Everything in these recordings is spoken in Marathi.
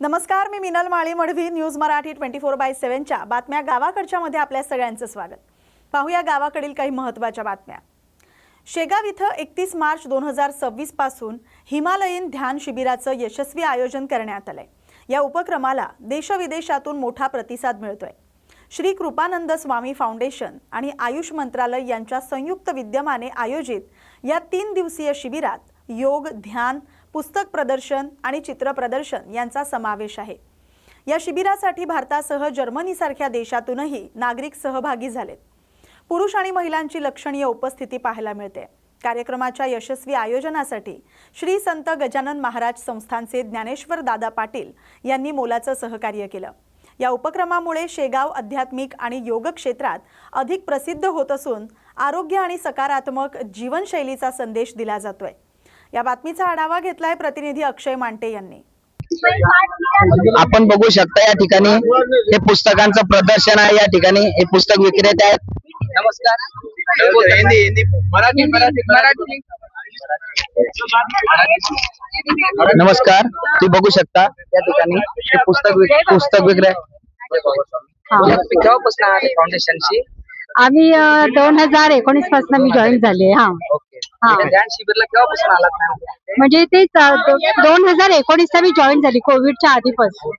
नमस्कार, मी मिनल माळी मढवी. न्यूज मराठी 24/7च्या बातम्या गावाकडच्या मध्ये आपल्या सगळ्यांचं स्वागत. पाहूया गावाकडील काही महत्त्वाच्या बातम्या. शेगाव इथं 31 मार्च 2026 पासून हिमालयीन ध्यान शिबिराचं यशस्वी आयोजन करण्यात आलंय. या उपक्रमाला देशविदेशातून मोठा प्रतिसाद मिळतोय. श्री कृपानंद स्वामी फाउंडेशन आणि आयुष मंत्रालय यांच्या संयुक्त विद्यमाने आयोजित या 3 दिवसीय शिबिरात योग, ध्यान, पुस्तक प्रदर्शन आणि चित्र प्रदर्शन यांचा समावेश आहे. या शिबिरासाठी भारतासह जर्मनीसारख्या देशातूनही नागरिक सहभागी झालेत. पुरुष आणि महिलांची लक्षणीय उपस्थिती पाहायला मिळते. कार्यक्रमाच्या यशस्वी आयोजनासाठी श्री संत गजानन महाराज संस्थानचे ज्ञानेश्वर दादा पाटील यांनी मोलाचं सहकार्य केलं. या उपक्रमामुळे शेगाव आध्यात्मिक आणि योग क्षेत्रात अधिक प्रसिद्ध होत असून आरोग्य आणि सकारात्मक जीवनशैलीचा संदेश दिला जातोय. या बातमीचा आढावा घेतलाय प्रतिनिधी अक्षय मांटे यांनी. आपण बघू शकता या ठिकाणी हे पुस्तकांचं प्रदर्शन आहे. या ठिकाणी हे पुस्तक विक्रेते आहेत. नमस्कार. हिंदी मराठी मराठी नमस्कार. तुम्ही बघू शकता या ठिकाणी हे पुस्तक विक्रेते केव्हापासून आहे फाउंडेशनची? आम्ही 2019 पासून मी जॉईन झाले. ध्यान शिबिरला केव्हापासून आलात? म्हणजे ते 2019 ला मी जॉईन झाली, कोविडच्या आधीपासून.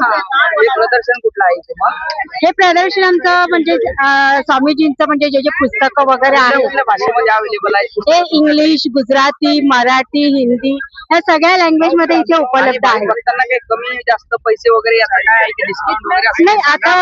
हे प्रदर्शन कुठलं आहे? हे प्रदर्शन आमचं म्हणजे स्वामीजींचं म्हणजे जे जे पुस्तकं वगैरे आहेत कुठल्या भाषेमध्ये अवेलेबल आहे? ते इंग्लिश, गुजराती, मराठी, हिंदी या सगळ्या लँग्वेज मध्ये इथे उपलब्ध आहे. बघताना काही कमी जास्त पैसे वगैरे याचं काय आहे की डिस्काउंट वगैरे असं? नाही, आता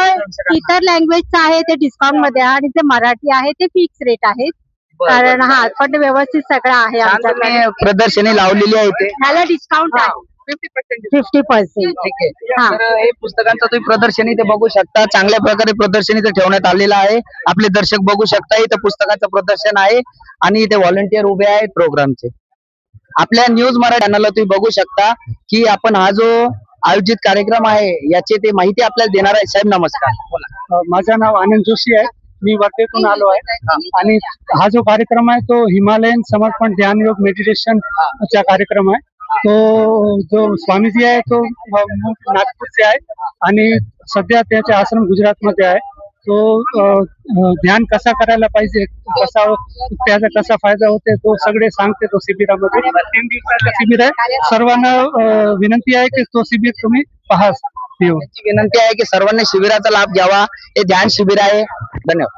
इतर लँग्वेजचं आहे ते डिस्काउंट मध्ये आहे आणि जे मराठी आहे ते फिक्स रेट आहेत. कारण पण व्यवस्थित सगळं आहे आमच्याकडे. प्रदर्शनी लावलेली आहे ते ह्याला डिस्काउंट आहे 50%. ठीक आहे. तर हे पुस्तकांचं तुम्ही प्रदर्शनी ते बघू शकता. चांगल्या प्रकारे प्रदर्शनी ते ठेवण्यात आलेलं आहे. आपले दर्शक बघू शकता इथं पुस्तकाचं प्रदर्शन आहे आणि इथे व्हॉलंटियर उभे आहेत प्रोग्रामचे. आपल्या न्यूज मराठी चॅनलला तुम्ही बघू शकता की आपण हा जो आयोजित कार्यक्रम आहे याची ते माहिती आपल्याला देणार आहे. साहेब नमस्कार. माझं नाव आनंद जोशी आहे. मी वर्धेतून आलो आहे आणि हा जो कार्यक्रम आहे तो हिमालयन समर्पण ध्यान योग मेडिटेशन चा कार्यक्रम आहे. तो जो स्वामीजी आहे तो नागपूरचे आहे आणि सध्या त्याचे आश्रम गुजरात मध्ये आहे. तो ध्यान कसा करायला पाहिजे, त्याचा कसा फायदा होते तो सगळे सांगते तो शिबिरामध्ये. 3 दिवसाचा शिबिर आहे. सर्वांना विनंती आहे की तो शिबिर तुम्ही पहा. विनंती आहे की सर्वांनी शिबिराचा लाभ घ्यावा. हे ध्यान शिबिर आहे. धन्यवाद.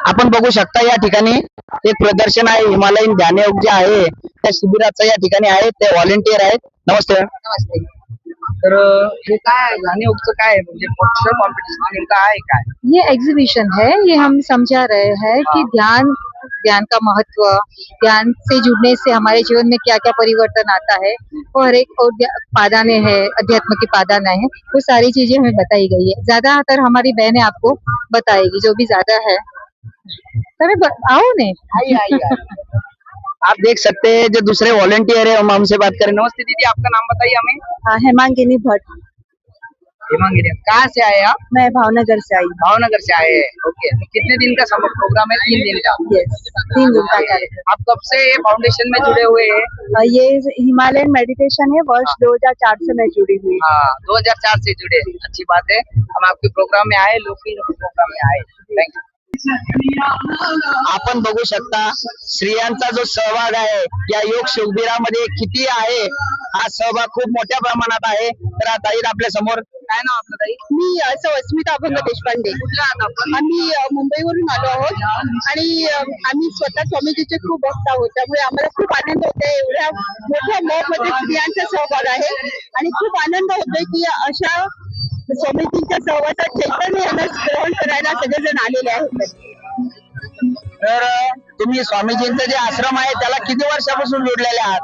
आपण बघू शकता या ठिकाणी एक प्रदर्शन आहे. हिमालयीन ध्यान योग जे आहे त्या शिबिराचं या ठिकाणी आहे. ते व्हॉलंटियर आहेत. नमस्ते. नमस्ते. तर हे काय ध्यान योगचं काय म्हणजे कॉम्पिटिशन नेमकं आहे काय? ये एग्जीबिशन है. ये हम समझा रहे हैं कि ध्यान का महत्व, ध्यान से जुड़ने से हमारे जीवन में क्या क्या परिवर्तन आता है और एक और पादाने है, अध्यात्म की पादान है, वो सारी चीजें हमें बताई गई है. ज्यादातर हमारी बहनें आपको बताएगी जो भी ज्यादा है. आओ ने. आप देख सकते हैं जो दूसरे वॉलंटियर है हम हमसे बात करें. नमस्ते दीदी, आपका नाम बताइए हमें. हेमांगिनी भट्ट. हेमांगिनी, कहाँ से आए आप? मैं भावनगर से आई. भावनगर से आए हैं. ओके. कितने दिन का समर प्रोग्राम है? 3 दिन का. यस, 3 दिन का कार्यक्रम. आप कब से ये फाउंडेशन में जुड़े हुए हैं? ये हिमालयन मेडिटेशन है. वर्ष 2004 से मैं जुड़ी हुई. हाँ, 2004 से जुड़े. अच्छी बात है. हम आपके प्रोग्राम में आए, लोकल प्रोग्राम में आए. Thank you. आपण बघू शकता स्त्रियांचा जो सहभाग आहे या योग शिबिरामध्ये किती आहे. हा सहभाग खूप मोठ्या प्रमाणात आहे. तर आता आपल्या समोर काय नाव आपलं ताई? मी अस्मिता अभंग देशपांडे. कुठल्या आहात आपण? आम्ही मुंबईवरून आलो आहोत आणि आम्ही स्वतः स्वामीजीचे खूप भक्त आहोत. त्यामुळे आम्हाला खूप आनंद होतोय. एवढ्या मोठ्या मॉलमध्ये स्त्रियांचा सहभाग आहे आणि खूप आनंद होतोय की अशा स्वामीजींच्या सहवासात चैतन्य यांना ग्रहण करायला सगळेजण आलेले आहेत. तर तुम्ही स्वामीजींचा जे आश्रम आहे त्याला किती वर्षापासून जोडलेले आहात?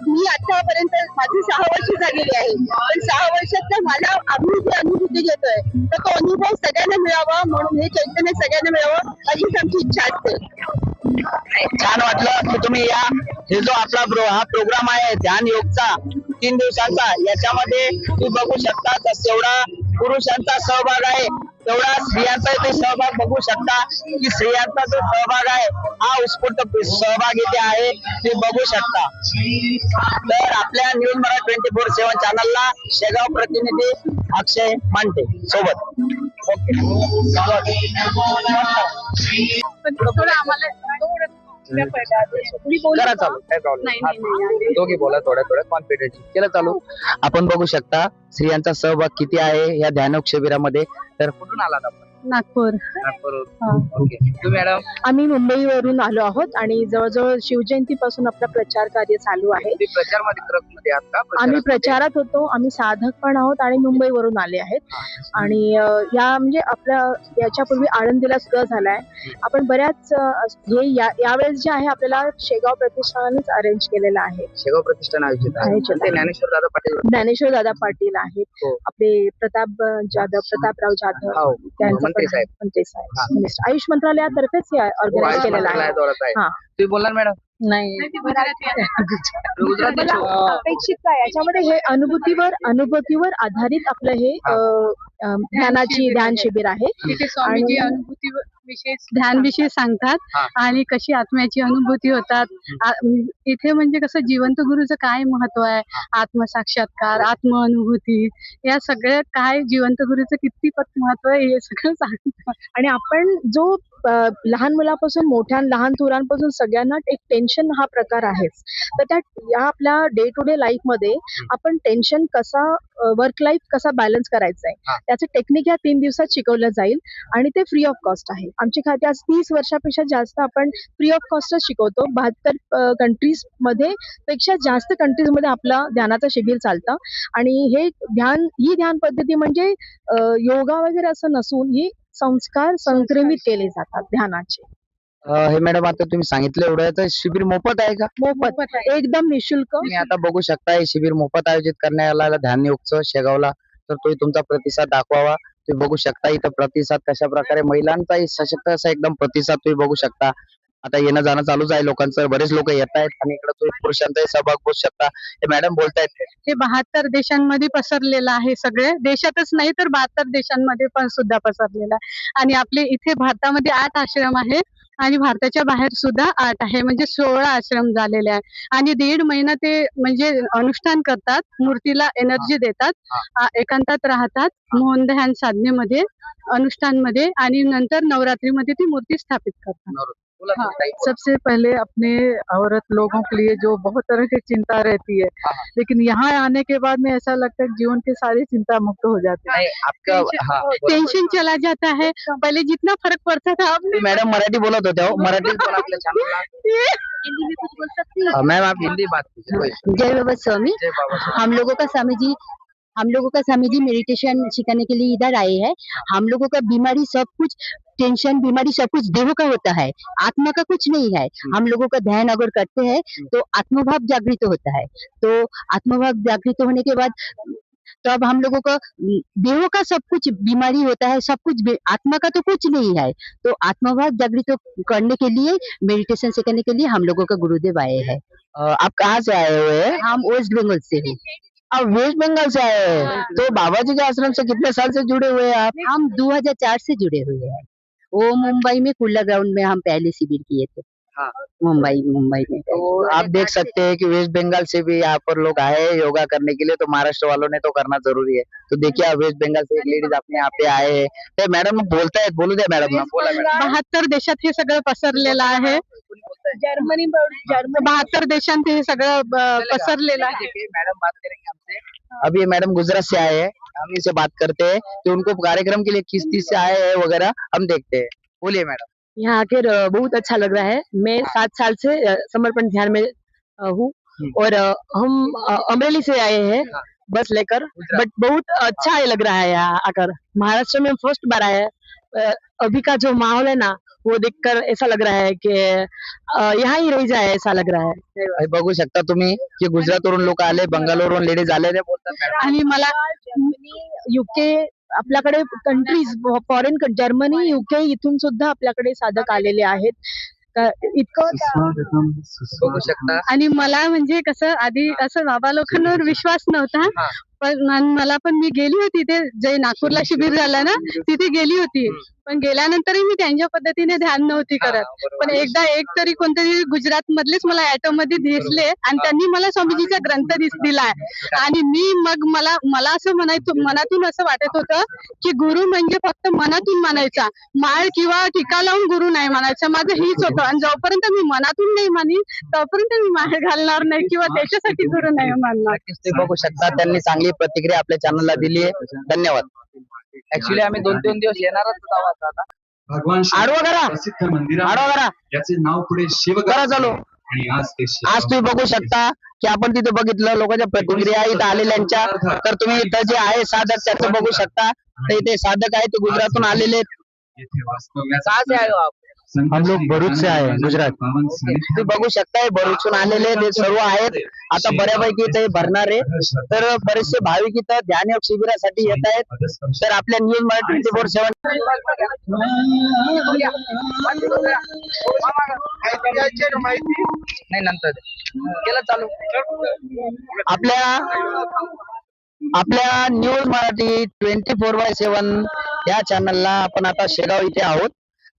मी आतापर्यंत माझी 6 वर्ष झालेली आहे. पण 6 वर्षात मला आम्ही जी अनुभूती घेतोय तर तो अनुभव सगळ्यांना मिळावा म्हणून हे चैतन्य सगळ्यांना मिळावं अशीच आमची इच्छा असते. छान वाटलं की तुम्ही हे जो आपला हा प्रोग्राम आहे ध्यान योगचा 3 दिवसांचा याच्यामध्ये तुम्ही बघू शकता एवढा पुरुषांचा सहभाग आहे. तेवढा स्त्रियांचा इथे सहभाग बघू शकता की स्त्रियांचा जो सहभाग आहे हा उत्स्फूर्त सहभाग इथे आहे ते बघू शकता. तर आपल्या न्यूज मराठी 24/7 चॅनलला शेगाव प्रतिनिधी अक्षय मांटे सोबत. करा चालू, काय प्रॉब्लेम. दोघी बोला थोड्या कॉन्फिडन्स केलं चालू. आपण बघू शकता स्त्रियांचा सहभाग किती आहे या ध्यानयोग शिबिरामध्ये. तर कुठून आलात आपण? नागपूर. ओके. तुम्ही मॅडम? आम्ही मुंबईवरून आलो आहोत आणि जवळजवळ शिवजयंतीपासून आपला प्रचार कार्य चालू आहे. तुम्ही प्रचारमध्ये ट्रकमध्ये आहात का? आम्ही प्रचारात होतो, आम्ही साधक पण आहोत आणि मुंबईवरून आले आहेत. आणि या म्हणजे आपल्या याच्यापूर्वी आळंदीला सुद्धा झालाय. आपण बऱ्याच हे यावेळेस जे आहे आपल्याला शेगाव प्रतिष्ठानानेच अरेंज केलेलं आहे. शेगाव प्रतिष्ठान आयोजित आहे. ते ज्ञानेश्वर दादा पाटील. ज्ञानेश्वर दादा पाटील आहेत, हो. आपले प्रतापराव जाधव, हो. त्यांचं मंत्री साहेब. मंत्री साहेब, मिनिस्टर आयुष मंत्रालयातर्फेच हे ऑर्गनाईज केलेलं आहे. हा. तुम्ही बोलणार मॅडम? नाही गुजराती मला अपेक्षित काय याच्यामध्ये हे अनुभूतीवर आधारित आपलं हे ध्यान शिबिर आहे. तिथे स्वामीजी अनुभूती ध्यानविषयी सांगतात आणि कशी आत्म्याची अनुभूती होतात. इथे म्हणजे कसं जिवंत गुरुचं काय महत्व आहे, आत्मसाक्षात्कार, आत्म अनुभूती, या सगळ्या काय जिवंत गुरुचं कितीपत महत्व आहे हे सगळं सांगतात. आणि आपण जो लहान मुलापासून लहान थोरांपासून सगळ्यांना एक टेन्शन हा प्रकार आहेच. तर त्या या आपल्या डे टू डे लाईफ मध्ये आपण टेन्शन कसा वर्क लाईफ कसा बॅलन्स करायचा आहे त्याचं टेक्निक या 3 दिवसात शिकवलं जाईल आणि ते फ्री ऑफ कॉस्ट आहे. आमच्या खात्यात 30 वर्षापेक्षा जास्त आपण फ्री ऑफ कॉस्टच शिकवतो. 72 कंट्रीज मध्ये पेक्षा जास्त कंट्रीज मध्ये आपलं ध्यानाचं शिबिर चालतं. आणि ही ध्यान पद्धती म्हणजे योगा वगैरे असं नसून ही संस्कार संक्रमित केले जातात ध्यानाचे. हे मॅडम आता तुम्ही सांगितलं एवढं तर शिबिर मोफत आहे का? मोफत एकदम निशुल्क. तुम्ही आता बघू शकता हे शिबिर मोफत आयोजित करण्यात आलेलं ध्यानयोगचं शेगावला. तर तुम्ही तुमचा प्रतिसाद दाखवावा. तुम्ही बघू शकता इथं प्रतिसाद कशा प्रकारे महिलांचाही सशक्त असा एकदम प्रतिसाद तुम्ही बघू शकता. आता येणं जाणं चालूच आहे लोकांचं, बरेच लोक येत आहेत आणि इकडे तुम्ही पुरुषांचाही सहभाग बघू शकता. हे मॅडम बोलतायत हे 72 देशांमध्ये पसरलेलं आहे. सगळे देशातच नाही तर 72 देशांमध्ये पण सुद्धा पसरलेलं आहे. आणि आपले इथे भारतामध्ये 8 आश्रम आहे आणि भारताच्या बाहेर सुद्धा 8 आहे, म्हणजे 16 आश्रम झालेले आहे. आणि 1.5 महिना ते म्हणजे अनुष्ठान करतात, मूर्तीला एनर्जी देतात, एकांतात राहतात, मौन ध्यान साधनेमध्ये, अनुष्ठानमध्ये, आणि नंतर नवरात्रीमध्ये ती मूर्ती स्थापित करतात. हाँ, सबसे पहले अपने औरत लोगों के लिए जो बहुत तरह की चिंता रहती है, लेकिन यहाँ आने के बाद में ऐसा लगता है कि जीवन की सारी चिंता मुक्त हो जाती है, आपका टेंशन चला जाता है. पहले जितना फर्क पड़ता था अब मॅडम मराठी बोलत होत्या हो, मराठी बोला आपल्या चॅनलला. मैम आप हिंदी बात कीजिए. जय बाबा स्वामी. जय बाबा स्वामी. हम लोगों का स्वामी जी मेडिटेशन सिखाने के लिए इधर आए हैं. हम लोगों का बीमारी सब कुछ टेंशन बीमारी सब कुछ देहों का होता है, आत्मा का कुछ नहीं है. हम लोगों का ध्यान अगर करते हैं तो आत्मभाव जागृत होता है. तो आत्मभाव जागृत होने के बाद तो अब हम लोगों का देहों का सब कुछ बीमारी होता है, सब कुछ आत्मा का तो कुछ नहीं है. तो आत्मभाव जागृत करने के लिए मेडिटेशन सिखाने के लिए हम लोगों का गुरुदेव आए हैं. आप कहाँ से आए हुए हैं? हम वेस्ट बंगाल से हैं. आप वेस्ट बंगाल से आए हैं. तो बाबा जी के आश्रम से कितने साल से जुड़े हुए हैं आप? हम 2004 से जुड़े हुए हैं. वो मुंबई में कुल्ला ग्राउंड में हम पहले शिविर किए थे. हाँ. मुंबई में. तो आप देख सकते हैं कि वेस्ट बंगाल से भी यहाँ पर लोग आए हैं योगा करने के लिए. तो महाराष्ट्र वालों ने तो करना जरूरी है. तो देखिए आप वेस्ट बंगाल से एक लेडीज अपने यहाँ पे आए हैं. ते मॅडम बोलतायत, बोलू द्या मॅडम ना. बोला मॅडम. 72 देशात हे सगळं पसरलेलं आहे. जर्मनी 72 देशांत हे सगळं पसरलेलं आहे. देखिए मैडम बात करेंगे हमसे. अभी ये मैडम गुजरात से आए हैं, हम इनसे बात करते हैं कि उनको कार्यक्रम के लिए किस चीज से आए हैं वगैरह हम देखते हैं. बोलिए मैडम. यहाँ आकर बहुत अच्छा लग रहा है. मैं 7 साल से समर्पण ध्यान में हूँ और हम अमरेली से आए हैं बस लेकर. बट बहुत अच्छा लग रहा है यहाँ आकर. महाराष्ट्र में फर्स्ट बार आया है. अभी का जो माहौल है ना वो देखकर ऐसा लग रहा है कि यहाँ ही रह जाए ऐसा लग रहा है. हे बघू शकता तुम्ही की गुजरातवरून लोक आले, बंगालवरून लेडीज आले ते बोलतात मॅडम. आणि मला युके आपल्याकडे कंट्रीज फॉरेन जर्मनी युके इथून सुद्धा आपल्याकडे साधक आलेले आहेत. इतकं बघू शकता. आणि मला म्हणजे कसं आधी असं बाबा लोकांवर विश्वास नव्हता, पण मला पण मी गेली होती ते जे नागपूरला शिबिर झालं ना तिथे गेली होती, पण गेल्यानंतरही मी त्यांच्या पद्धतीने ध्यान नव्हती करत. पण एकदा एक तरी कोणतरी गुजरात मधलेच मला ऑटो मध्ये दिसले आणि त्यांनी मला स्वामीजीचा ग्रंथ दिलाय आणि मग मला असं मनातून असं वाटत होतं की गुरु म्हणजे फक्त मनातून मानायचा, माळ किंवा टीका लावून गुरु नाही मानायचा. माझं हीच होतं आणि जोपर्यंत मी मनातून नाही मानी तोपर्यंत मी माळ घालणार नाही किंवा त्याच्यासाठी गुरु नाही मानणार. नक्कीच तुम्ही बघू शकता त्यांनी चांगली प्रतिक्रिया आपल्या चॅनलला दिली आहे. धन्यवाद. ऍक्च्युली आम्ही 2-3 दिवस येणारच आहोत आता. भगवान आडवं करा. प्रसिद्ध मंदिर आहे. आडवं करा. याचे नाव पुढे शिवगंगा करा चालू. आणि आज ते आज तुम्ही बघू शकता की आपण तिथे बघितलं लोकांच्या प्रतिक्रिया इथं आलेल्यांच्या. तर तुम्ही इथं जे आहे साधक त्याचं बघू शकता. तर इथे साधक आहे ते गुजरातून आलेले आहेत. येथे वास्तव्यास कहाँ से आए हो आप? हम लोग भरूच से आए गुजरात. तुम्ही बघू शकताय भरूचून आलेले ते सर्व आहेत. आता बऱ्यापैकी इथे भरणार आहे. तर बरेचसे भाविक इथं ध्यान योग शिबिरासाठी येत आहेत. तर आपल्या न्यूज मराठी 24/7 नाही नंतर केलं चालू. आपल्या न्यूज मराठी 24/7 या चॅनलला आपण आता शेगाव इथे आहोत.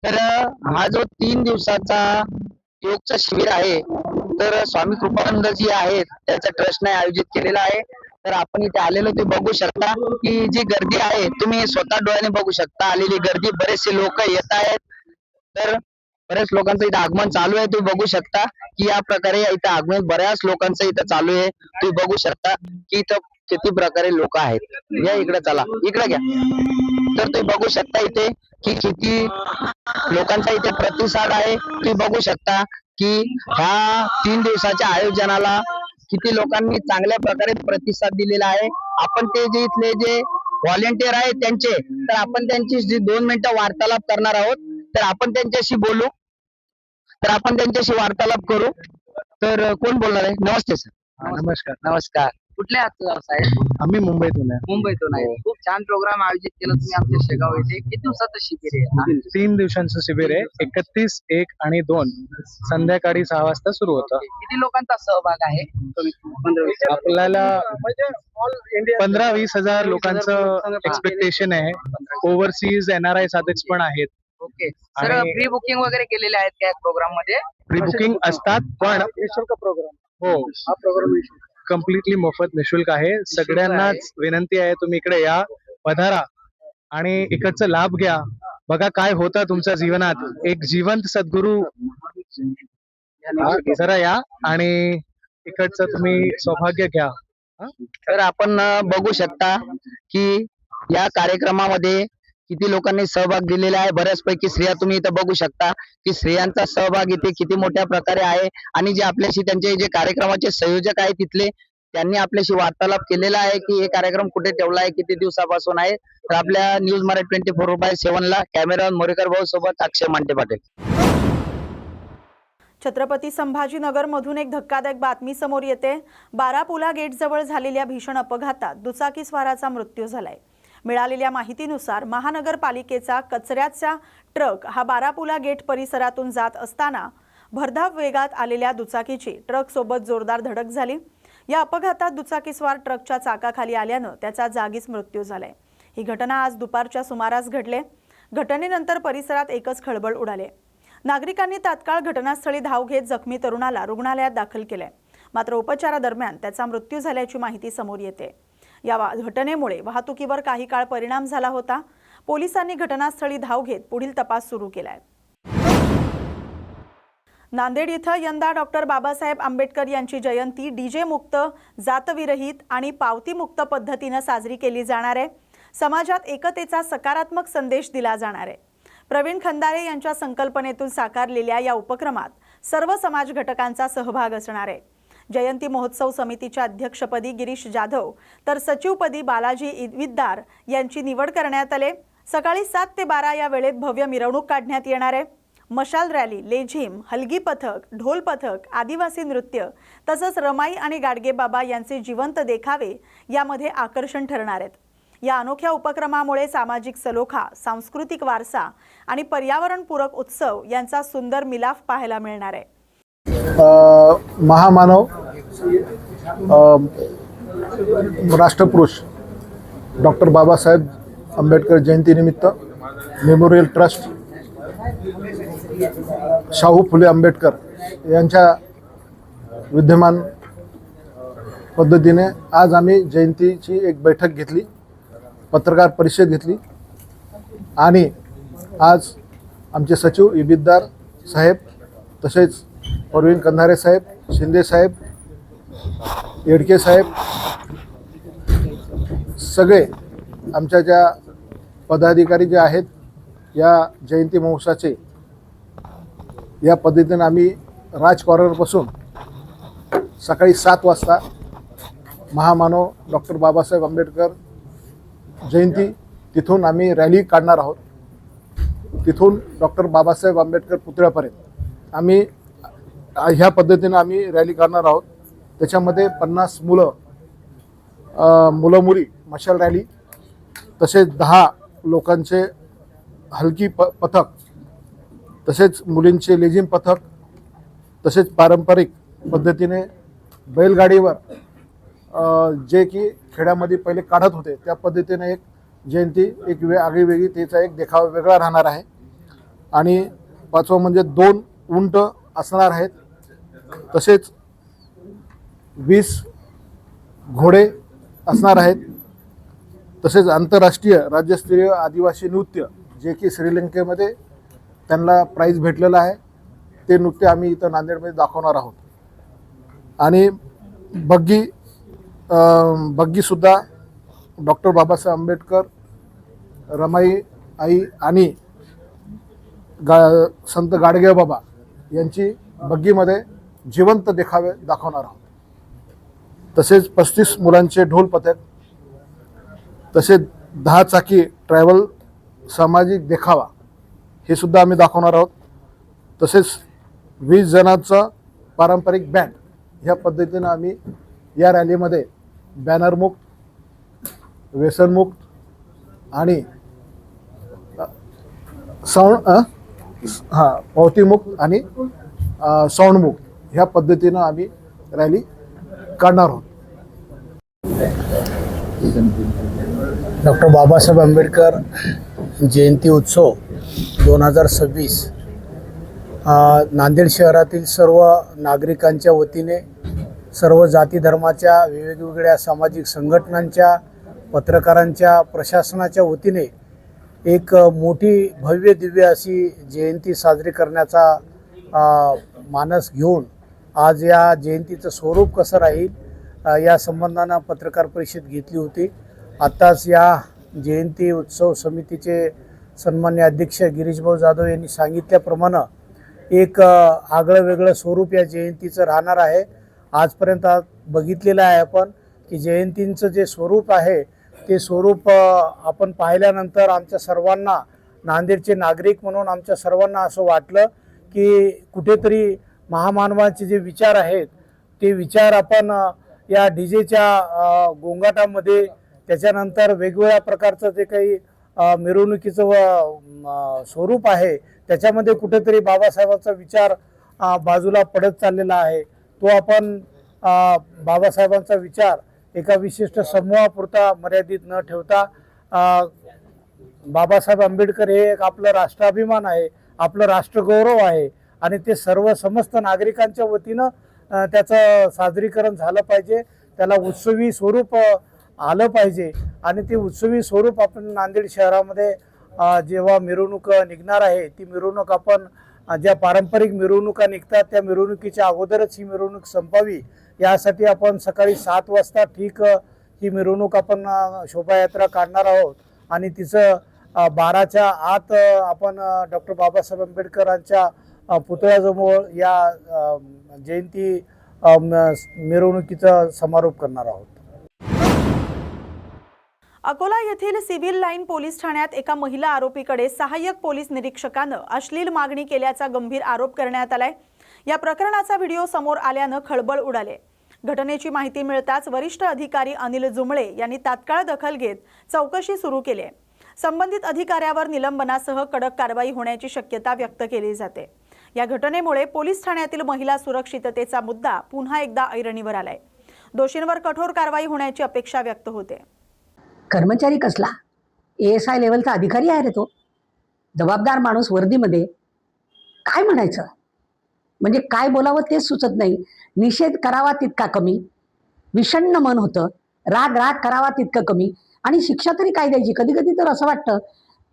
तर हा जो 3 दिवसाचा योगचा शिबिर आहे तर स्वामी कृपानंद जी आहेत त्याच्या ट्रस्टने आयोजित केलेला आहे. तर आपण इथे आलेलो ते बघू शकता की जी गर्दी आहे तुम्ही स्वतः डोळ्याने बघू शकता. आलेली गर्दी, बरेचसे लोक येत आहेत. तर बऱ्याच लोकांचं इथं आगमन चालू आहे. तुम्ही बघू शकता की या प्रकारे इथं आगमन बऱ्याच लोकांचं इथं चालू आहे. तुम्ही बघू शकता की इथं किती प्रकारे लोक आहेत. या इकडे चला, इकडे घ्या. तर तुम्ही बघू शकता इथे की किती लोकांचा इथे प्रतिसाद आहे. तुम्ही बघू शकता की ह्या 3 दिवसाच्या आयोजनाला किती लोकांनी चांगल्या प्रकारे प्रतिसाद दिलेला आहे. आपण ते जे इथले जे व्हॉलेंटियर आहेत त्यांचे, तर आपण त्यांची जी 2 मिनिटं वार्तालाप करणार आहोत. तर आपण त्यांच्याशी बोलू. तर आपण त्यांच्याशी वार्तालाप करू. तर कोण बोलणार आहे? नमस्ते सर. नमस्कार. नमस्कार. कुठले आहात साहेब? आम्ही मुंबईतून आहे. मुंबईतून आहे. खूप छान प्रोग्राम आयोजित केला तुम्ही आमच्या शेगाव येथे. किती दिवसाचं शिबिर आहे? 3 दिवसांचं शिबिर आहे. 31, 1 आणि 2 संध्याकाळी 6 वाजता सुरू होतं. किती लोकांचा सहभाग आहे? आपल्याला 15-20 हजार लोकांचं एक्सपेक्टेशन आहे. ओव्हरसीज NRI साधक पण आहेत. ओके सर, आणि- प्री बुकिंग वगैरे केलेले आहेत का प्रोग्राम मध्ये? प्री बुकिंग असतात पण निशुल्क प्रोग्राम. हो, हा प्रोग्राम कम्प्लिटली मोफत निशुल्क आहे. सगळ्यांनाच विनंती आहे तुम्ही इकडे या, पधारा आणि इकडचा लाभ घ्या. बघा काय होतं तुमच्या जीवनात. एक जिवंत सद्गुरू जरा या आणि इकडचं तुम्ही सौभाग्य घ्या. तर आपण बघू शकता की या कार्यक्रमामध्ये किती लोकांनी सहभाग दिलेला आहे. बऱ्याचपैकी स्त्रिया तुम्ही इथं बघू शकता की स्त्रियांचा सहभाग इथे किती मोठ्या प्रकारे आहे. आणि जे आपल्याशी त्यांचे जे कार्यक्रमाचे संयोजक आहेत तिथले, त्यांनी आपल्याशी वार्तालाप केलेला आहे की हे कार्यक्रम कुठे ठेवला आहे, किती दिवसापासून आहे. तर आपल्या न्यूज मराठी 24/7 ला कॅमेरा मोरेकर भाऊ सोबत अक्षय मांटे पाटील. छत्रपती संभाजीनगरमधून एक धक्कादायक बातमी समोर येते. बारापुला गेटजवळ झालेल्या भीषण अपघातात दुचाकीस्वाराचा मृत्यू झालाय. मिळालेल्या माहितीनुसार महानगरपालिकेचा कचऱ्याचा ट्रक हा बारापुला गेट परिसरातून जात असताना भरधाव वेगात आलेल्या दुचाकीची ट्रक सोबत जोरदार धडक झाली. या अपघातात दुचाकीस्वार ट्रकच्या चाकाखाली आल्यानं त्याचा जागीच मृत्यू झालाय. ही घटना आज दुपारच्या सुमारास घडली. घटनेनंतर परिसरात एकच खळबळ उडाले. नागरिकांनी तात्काळ घटनास्थळी धाव घेत जखमी तरुणाला रुग्णालयात दाखल केले. मात्र उपचारादरम्यान त्याचा मृत्यू झाल्याची माहिती समोर येते. या घटनेमुळे वाहतुकीवर काही काळ परिणाम झाला होता. पोलिसांनी घटनास्थळी धाव घेत पुढील तपास सुरू केलाय. नांदेड इथं यंदा डॉक्टर बाबासाहेब आंबेडकर यांची जयंती डीजे मुक्त, जातविरहित आणि पावती मुक्त पद्धतीने साजरी केली जाणार आहे. समाजात एकतेचा सकारात्मक संदेश दिला जाणार आहे. प्रवीण खंदारे यांच्या संकल्पनेतून साकारलेल्या या उपक्रमात सर्व समाज घटकांचा सहभाग असणार आहे. जयंती महोत्सव समितीच्या अध्यक्षपदी गिरीश जाधव तर सचिवपदी बालाजी विद्दार यांची निवड करण्यात आली. सकाळी 7 ते 12 या वेळेत भव्य मिरवणूक काढण्यात येणार आहे. मशाल रॅली, लेझिम, हलगी पथक, ढोल पथक, आदिवासी नृत्य तसंच रमाई आणि गाडगे बाबा यांचे जिवंत देखावे यामध्ये आकर्षण ठरणार आहेत. या अनोख्या उपक्रमामुळे सामाजिक सलोखा, सांस्कृतिक वारसा आणि पर्यावरणपूरक उत्सव यांचा सुंदर मिलाफ पाहायला मिळणार आहे. महामानव राष्ट्रपुरुष डॉक्टर बाबासाहेब आंबेडकर जयंतीनिमित्त मेमोरियल ट्रस्ट शाहू फुले आंबेडकर यांच्या विद्यमान पद्धतीने आज आम्ही जयंतीची एक बैठक घेतली, पत्रकार परिषद घेतली आणि आज आमचे सचिव इबिद्दार साहेब, तसेच परवीन कंधारे साहेब, शिंदे साहेब, येडके साहेब, सगळे आमच्या ज्या पदाधिकारी जे आहेत या जयंती महोत्सवाचे, या पद्धतीने आम्ही राज कॉर्नरपासून सकाळी 7 वाजता महामानव डॉक्टर बाबासाहेब आंबेडकर जयंती तिथून आम्ही रॅली काढणार आहोत. तिथून डॉक्टर बाबासाहेब आंबेडकर पुतळ्यापर्यंत आम्ही ह्या पद्धतीने आम्ही रॅली करणार आहोत. त्याच्यामध्ये 50 मुलं मुली मशाल रॅली, तसेच 10 लोकांचे हलकी पथक, तसेच मुलींचे लेझिम पथक, तसेच पारंपरिक पद्धतीने बैलगाडीवर जे की खेड्यामध्ये पहिले काढत होते त्या पद्धतीने एक जयंती एक आगळीवेगळी त्याचा एक देखावा वेगळा राहणार आहे. आणि 5वं म्हणजे 2 उंट असणार आहेत, तसेच 20 घोडे असणार आहेत, तसेच आंतरराष्ट्रीय राज्यस्तरीय आदिवासी नृत्य जे की श्रीलंकेमध्ये त्यांना प्राईज भेटलेलं आहे ते नृत्य आम्ही इथं नांदेडमध्ये दाखवणार आहोत. आणि बग्गीसुद्धा डॉक्टर बाबासाहेब आंबेडकर, रमाई आई आणि संत गाडगे बाबा यांची बग्गीमध्ये जिवंत देखावे दाखवणार आहोत. तसेच 35 मुलांचे ढोल पथक, तसेच 10 चाकी ट्रॅव्हल सामाजिक देखावा हे सुद्धा आम्ही दाखवणार आहोत. तसेच 20 जणांचा पारंपरिक बँड ह्या पद्धतीनं आम्ही या रॅलीमध्ये बॅनरमुक्त, व्यसनमुक्त आणि पावतीमुक्त आणि साऊंडमुक्त ह्या पद्धतीनं आम्ही रॅली काढणार आहोत. डॉक्टर बाबासाहेब आंबेडकर जयंती उत्सव 2026 नांदेड शहरातील सर्व नागरिकांच्या वतीने, सर्व जाती धर्माच्या वेगवेगळ्या सामाजिक संघटनांच्या, पत्रकारांच्या, प्रशासनाच्या वतीने एक मोठी भव्य दिव्य अशी जयंती साजरी करण्याचा मानस घेऊन आज या जयंतीचं स्वरूप कसं राहील या संबंधानं पत्रकार परिषद घेतली होती. आत्ताच या जयंती उत्सव समितीचे सन्मान्य अध्यक्ष गिरीशभाऊ जाधव यांनी सांगितल्याप्रमाणे एक आगळं वेगळं स्वरूप या जयंतीचं राहणार आहे. आजपर्यंत बघितलेलं आहे आपण की जयंतींचं जे स्वरूप आहे ते स्वरूप आपण पाहिल्यानंतर आमच्या सर्वांना, नांदेडचे नागरिक म्हणून आमच्या सर्वांना असं वाटलं की कुठेतरी महामानवांचे जे विचार आहेत ते विचार आपण या डीजेच्या गोंगाटामध्ये, त्याच्यानंतर वेगवेगळ्या प्रकारचं जे काही मिरवणुकीचं स्वरूप आहे त्याच्यामध्ये कुठेतरी बाबासाहेबांचा विचार बाजूला पडत चाललेला आहे. तो आपण बाबासाहेबांचा विचार एका विशिष्ट समूहापुरता मर्यादित न ठेवता, बाबासाहेब आंबेडकर हे एक आपलं राष्ट्राभिमान आहे, आपलं राष्ट्रगौरव आहे आणि ते सर्व समस्त नागरिकांच्या वतीनं त्याचं साजरीकरण झालं पाहिजे, त्याला उत्सवी स्वरूप आलं पाहिजे. आणि ते उत्सवी स्वरूप आपण नांदेड शहरामध्ये जेव्हा मिरवणूक निघणार आहे ती मिरवणूक आपण ज्या पारंपरिक मिरवणुका निघतात त्या मिरवणुकीच्या अगोदरच ही मिरवणूक संपावी यासाठी आपण सकाळी 7 वाजता ठीक ही मिरवणूक आपण शोभायात्रा काढणार आहोत. आणि तिचं 12च्या आत आपण डॉक्टर बाबासाहेब आंबेडकरांच्या पुतळ्याजवळ या जयंती मिरवणुकीचा समारोप करणार आहोत. अकोला येथील सिव्हिल लाईन पोलीस ठाण्यात एका महिला आरोपीकडे सहाय्यक पोलीस निरीक्षकानं अश्लील मागणी केल्याचा गंभीर आरोप करण्यात आलाय. या प्रकरणाचा व्हिडिओ समोर आल्यानं खळबळ उडाली. घटनेची माहिती मिळताच वरिष्ठ अधिकारी अनिल जुमळे यांनी तात्काळ दखल घेत चौकशी सुरू केली आहे. संबंधित अधिकाऱ्यावर निलंबनासह कडक कारवाई होण्याची शक्यता व्यक्त केली जाते. या घटनेमुळे पोलीस ठाण्यातील महिला सुरक्षिततेचा मुद्दा पुन्हा एकदा ऐरणीवर आलाय. दोषींवर कठोर कारवाई होण्याची अपेक्षा व्यक्त होते. कर्मचारी कसला, ASI लेवलचा अधिकारी आहे रे तो, जबाबदार माणूस वर्दीमध्ये. काय म्हणायचं, म्हणजे काय बोलावं तेच सुचत नाही. निषेध करावा तितका कमी, विषण्ण मन होतं, राग करावा तितकं कमी, आणि शिक्षा तरी काय द्यायची. कधी कधी तर असं वाटतं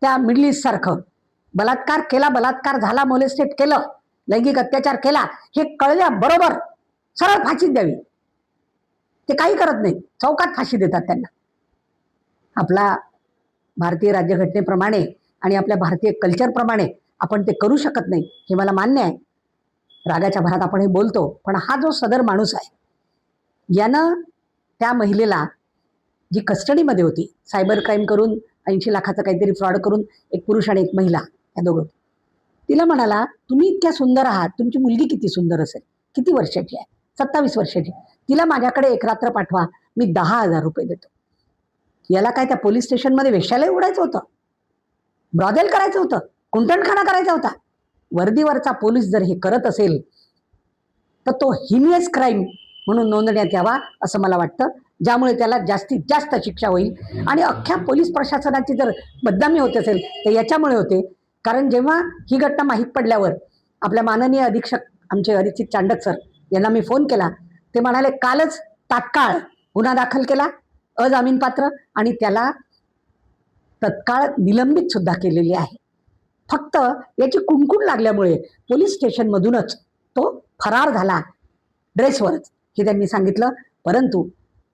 त्या मिडल ईस्ट सारखं, बलात्कार केला, बलात्कार झाला, मोलेस्टेट केलं, लैंगिक अत्याचार केला, हे कळल्याबरोबर सरळ फाशीच द्यावी. ते काही करत नाही, चौकात फाशी देतात त्यांना. आपला भारतीय राज्यघटनेप्रमाणे आणि आपल्या भारतीय कल्चरप्रमाणे आपण ते करू शकत नाही, हे मला मान्य आहे. रागाच्या भरात आपण हे बोलतो, पण हा जो सदर माणूस आहे यानं त्या महिलेला जी कस्टडीमध्ये होती, सायबर क्राईम करून 80 लाखाचं काहीतरी फ्रॉड करून, एक पुरुष आणि एक महिला या दोघं, तिला म्हणाला तुम्ही इतक्या सुंदर आहात, तुमची मुलगी किती सुंदर असेल, किती वर्षाची आहे, 27 वर्षाची, तिला माझ्याकडे एक रात्र पाठवा, मी 10,000 रुपये देतो. याला काय त्या पोलीस स्टेशनमध्ये वेश्यालय उडायचं होतं, ब्रॉदेल करायचं होतं, कुंटणखाना करायचा होता. वर्दीवरचा पोलीस जर हे करत असेल तर तो हिनियस क्राईम म्हणून नोंदण्यात यावा असं मला वाटतं, ज्यामुळे त्याला जास्तीत जास्त शिक्षा होईल. आणि अख्ख्या पोलीस प्रशासनाची जर बदनामी होत असेल तर याच्यामुळे होते, कारण जेव्हा ही घटना माहीत पडल्यावर आपल्या माननीय अधीक्षक आमचे अरिजित चांडक सर यांना मी फोन केला, ते म्हणाले कालच तात्काळ गुन्हा दाखल केला, अजामीनपात्र, आणि त्याला तत्काळ निलंबित सुद्धा केलेली आहे. फक्त याची कुणकुण लागल्यामुळे पोलीस स्टेशनमधूनच तो फरार झाला, ड्रेसवरच, हे त्यांनी सांगितलं. परंतु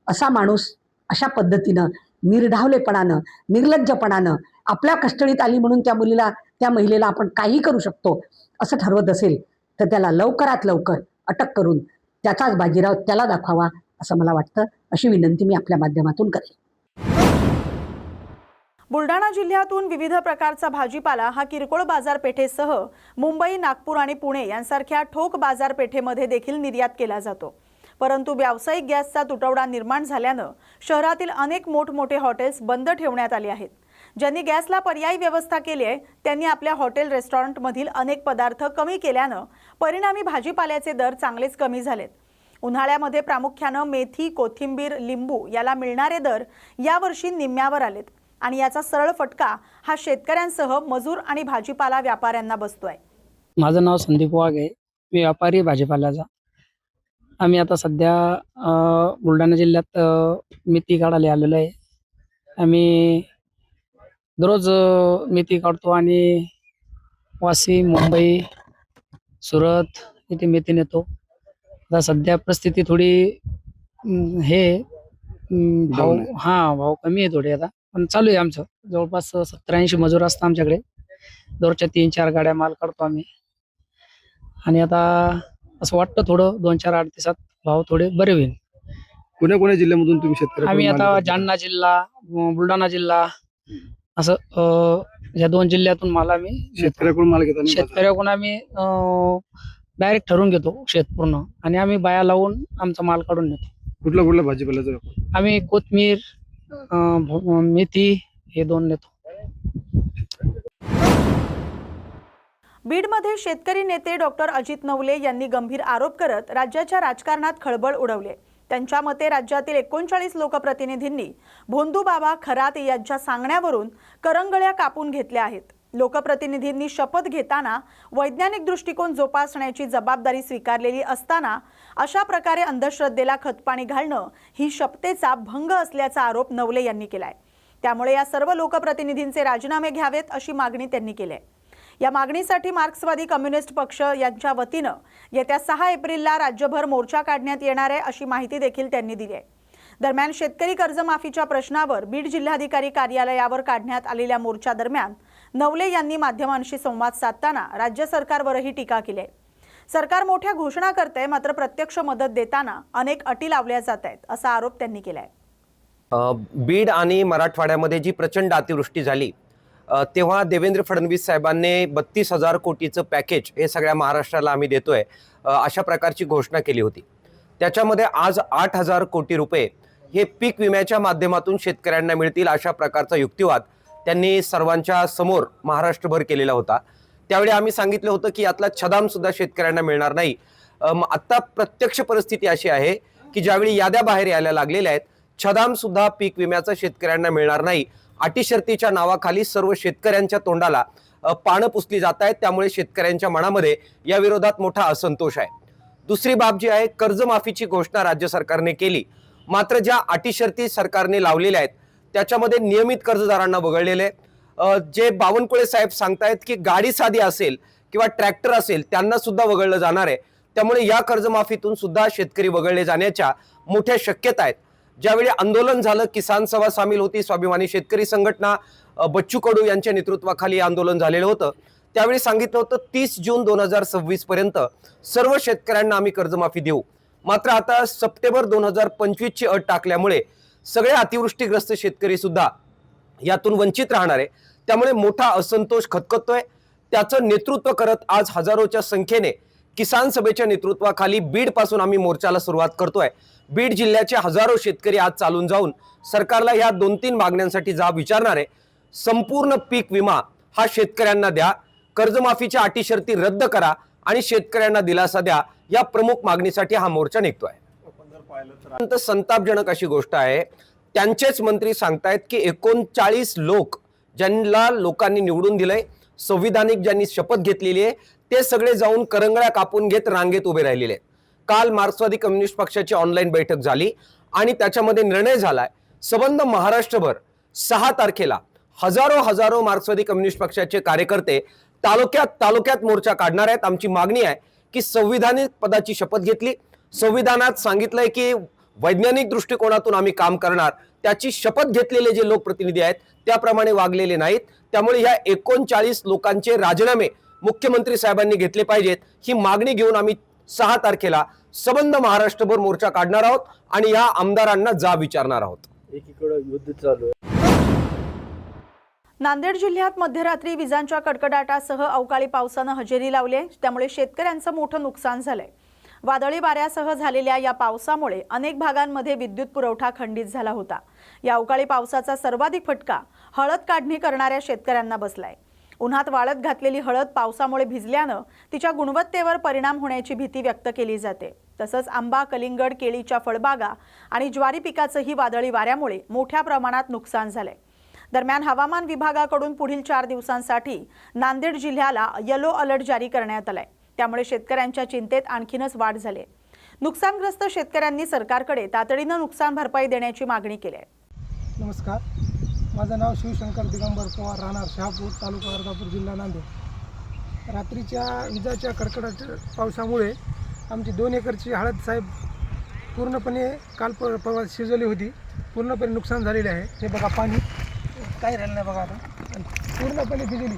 असा माणूस अशा पद्धतीनं निर्ढावलेपणानं, निर्लज्जपणानं आपल्या कस्टडीत आली म्हणून त्या महिलेला आपण काही करू शकतो असं ठरवत असेल तर त्याला लवकरात लवकर अटक करून त्याचाच बाजीराव त्याला दाखवावा असं मला वाटतं. अशी विनंती मी आपल्या माध्यमातून करेन. बुलढाणा जिल्ह्यातून विविध प्रकारचा भाजीपाला हा किरकोळ बाजारपेठेसह मुंबई, नागपूर आणि पुणे यांसारख्या ठोक बाजारपेठेमध्ये देखील निर्यात केला जातो. परंतु व्यावसायिक गॅसचा तुटवडा निर्माण झाल्यानं शहरातील अनेक मोठमोठे हॉटेल्स बंद ठेवण्यात आली आहेत. ज्यांनी गॅसला पर्यायी व्यवस्था केली आहे त्यांनी आपल्या हॉटेल रेस्टॉरंटमधील अनेक पदार्थ कमी केल्यानं परिणामी भाजीपाल्याचे दर चांगलेच कमी झालेत. उन्हाळ्यामध्ये प्रामुख्यानं मेथी, कोथिंबीर, लिंबू याला मिळणारे दर यावर्षी निम्म्यावर आलेत आणि याचा सरळ फटका हा शेतकऱ्यांसह मजूर आणि भाजीपाला व्यापाऱ्यांना बसतोय. माझं नाव संदीप वाघ आहे, मी व्यापारी भाजीपाल्याचा. आम्ही आता सध्या बुलढाणा जिल्ह्यात मेथी काढायला आलेलो आहे. आम्ही दररोज मेथी काढतो आणि वाशी, मुंबई, सुरत इथे मेथी नेतो. आता सध्या परिस्थिती थोडी भाव कमी आहे थोडी आता, पण चालू आहे आमचं. जवळपास 70-80 मजूर असतात आमच्याकडे. दररोजच्या 3-4 गाड्या माल काढतो आम्ही. आणि आता असं वाटतं थोडं 2-4 8 दिवसात भाव थोडे बरे होईल. कोण्या जिल्ह्यामधून तुम्ही शेतकरी? आम्ही आता जालना जिल्हा, बुलढाणा जिल्हा, असं या 2 जिल्ह्यातून माल आम्ही शेतकऱ्याकडून माल घेतो. शेतकऱ्याकडून आम्ही डायरेक्ट ठरवून घेतो शेत पूर्ण, आणि आम्ही बाया लावून आमचा माल काढून नेतो. कुठला भाजीपाल्याचा? आम्ही कोथमीर, मेथी हे 2 नेतो. बीडमध्ये शेतकरी नेते डॉक्टर अजित नवले यांनी गंभीर आरोप करत राज्याच्या राजकारणात खळबळ उडवली. त्यांच्या मते राज्यातील 39 लोकप्रतिनिधींनी भोंदूबाबा खरात यांच्या सांगण्यावरून करंगळ्या कापून घेतल्या आहेत. लोकप्रतिनिधींनी शपथ घेताना वैज्ञानिक दृष्टिकोन जोपासण्याची जबाबदारी स्वीकारलेली असताना अशा प्रकारे अंधश्रद्धेला खतपाणी घालणं ही शपथेचा भंग असल्याचा आरोप नवले यांनी केलाय. त्यामुळे या सर्व लोकप्रतिनिधींचे राजीनामे घ्यावेत अशी मागणी त्यांनी केली आहे. या मागणीसाठी मार्क्सवादी कम्युनिस्ट पक्ष यांच्या वतीनं येत्या 6 एप्रिलला राज्यभर मोर्चा काढण्यात येणार आहे अशी माहिती देखील त्यांनी दिली आहे. दरम्यान शेतकरी कर्जमाफीच्या प्रश्नावर बीड जिल्हाधिकारी कार्यालयावर काढण्यात आलेल्या मोर्चा दरम्यान नवले यांनी माध्यमांशी संवाद साधताना राज्य सरकारवरही टीका केली आहे. सरकार मोठ्या घोषणा करते मात्र प्रत्यक्ष मदत देताना अनेक अटी लावल्या जात आहेत असा आरोप त्यांनी केलाय. बीड आणि मराठवाड्यामध्ये जी प्रचंड अतिवृष्टी झाली तेव्हा देवेंद्र फडणवीस साहेबांनी 32,000 कोटीचं पॅकेज हे सगळ्या महाराष्ट्राला आम्ही देतोय अशा प्रकारची घोषणा केली होती. त्याच्यामध्ये आज 8,000 कोटी रुपये हे पीक विम्याच्या माध्यमातून शेतकऱ्यांना मिळतील अशा प्रकारचा युक्तिवाद त्यांनी सर्वांच्या समोर महाराष्ट्रभर केलेला होता. त्यावेळी आम्ही सांगितलं होतं की यातला छदाम सुद्धा शेतकऱ्यांना मिळणार नाही. आता प्रत्यक्ष परिस्थिती अशी आहे की ज्यावेळी याद्या बाहेर यायला लागलेल्या आहेत, छदाम सुद्धा पीक विम्याचा शेतकऱ्यांना मिळणार नाही, अटी शर्तीच्या नावाखाली सर्व शेतकऱ्यांच्या तोंडाला पानं पुसली जात आहेत. त्यामुळे शेतकऱ्यांच्या मनामध्ये या विरोधात मोठा असंतोष आहे. दुसरी बाब जी आहे, कर्जमाफीची घोषणा राज्य सरकारने केली, मात्र ज्या अटी शर्ती सरकारने लावलेल्या आहेत त्याच्यामध्ये नियमित कर्जदारांना वगळलेले जे बावनकुळे साहेब सांगतायत की गाडी साधी असेल किंवा ट्रॅक्टर असेल त्यांना सुद्धा वगळलं जाणार आहे. त्यामुळे या कर्जमाफीतून सुद्धा शेतकरी वगळले जाण्याच्या मोठ्या शक्यता आहेत. ज्यावेळी आंदोलन झालं, किसान सभा सामील होती, स्वाभिमानी शेतकरी संघटना, बच्चू कडू यांच्या नेतृत्वाखाली आंदोलन झालेलं होतं. त्यावेळी सांगितलं होतं 30 जून 2026 पर्यंत सर्व शेतकऱ्यांना आम्ही कर्जमाफी देऊ. मात्र आता सप्टेंबर 2025 ची अट टाकल्यामुळे सगळे अतिवृष्टीग्रस्त शेतकरी सुद्धा यातून वंचित राहणार आहे. त्यामुळे मोठा असंतोष खतखतोय. त्याचं नेतृत्व करत आज हजारोच्या संख्येने किसान सभेच्या नेतृत्वाखाली बीड पासून आम्ही मोर्चाला सुरुवात करतोय. बीड जिल्ह्याचे हजारो शेतकरी आज चालून जाऊन सरकारला ह्या 2-3 मागण्यांसाठी जाब विचारणार आहे. संपूर्ण पीक विमा हा शेतकऱ्यांना द्या, कर्जमाफीच्या अटी शर्ती रद्द करा आणि शेतकऱ्यांना दिलासा द्या, या प्रमुख मागणीसाठी हा मोर्चा निघतोय. संतापजनक अशी गोष्ट आहे, त्यांचेच मंत्री सांगतायत की 39 लोक ज्यांना लोकांनी निवडून दिलंय, संविधानिक ज्यांनी शपथ घेतलेली आहे, ते सगळे जाऊन करंगळ्या कापून घेत रांगेत उभे राहिलेले आहेत. काल मार्क्सवादी कम्युनिस्ट पक्षाची ऑनलाईन बैठक झाली आणि त्याच्यामध्ये निर्णय झालाय, संबंध महाराष्ट्रभर 6 तारखेला हजारो मार्क्सवादी कम्युनिस्ट पक्षाचे कार्यकर्ते तालुक्यात मोर्चा काढणार आहेत. आमची मागणी आहे की संविधानिक पदाची शपथ घेतली, संविधानात सांगितलंय की वैज्ञानिक दृष्टिकोनातून आम्ही काम करणार, त्याची शपथ घेतलेले जे लोकप्रतिनिधी आहेत त्याप्रमाणे वागलेले नाहीत. त्यामुळे या 39 लोकांचे राजीनामे मुख्यमंत्री साहेबांनी घेतले पाहिजेत. ही मागणी घेऊन आम्ही 6 तारखेला संबंध महाराष्ट्रभर मोर्चा काढणार आहोत आणि या आमदारांना जाब विचारणार आहोत. एकीकडे युद्ध चालू आहे. नांदेड जिल्ह्यात मध्यरात्री विजांच्या कडकडाटासह अवकाळी पावसानं हजेरी लावली आहे. त्यामुळे शेतकऱ्यांचं मोठं नुकसान झालंय. वादळी वाऱ्यासह झालेल्या या पावसामुळे अनेक भागांमध्ये विद्युत पुरवठा खंडित झाला होता. या अवकाळी पावसाचा सर्वाधिक फटका हळद काढणी करणाऱ्या शेतकऱ्यांना बसलाय. उन्हात वाळत घातलेली हळद पावसामुळे भिजल्यानं तिच्या गुणवत्तेवर परिणाम होण्याची भीती व्यक्त केली जाते. तसंच आंबा, कलिंगड, केळीच्या फळबागा आणि ज्वारी पिकाचंही वादळी वाऱ्यामुळे मोठ्या प्रमाणात नुकसान झालंय. दरम्यान हवामान विभागाकडून पुढील 4 दिवसांसाठी नांदेड जिल्ह्याला येलो अलर्ट जारी करण्यात आलाय. त्यामुळे शेतकऱ्यांच्या चिंतेत आणखीनच वाढ झाली. नुकसानग्रस्त शेतकऱ्यांनी सरकारकडे तातडीनं नुकसान भरपाई देण्याची मागणी केली आहे. नमस्कार, माझं नाव शिवशंकर दिगंबर पवार, राहणार शहापूर, तालुका अर्धापूर, जिल्हा नांदेड. रात्रीच्या विजाच्या कडकडाट पावसामुळे आमची 2 एकरची हळद साहेब पूर्णपणे काल परवा शिजवली होती. पूर्णपणे नुकसान झालेले आहे. हे बघा, पाणी काही राहिलं नाही बघा, आता पूर्णपणे भिजली.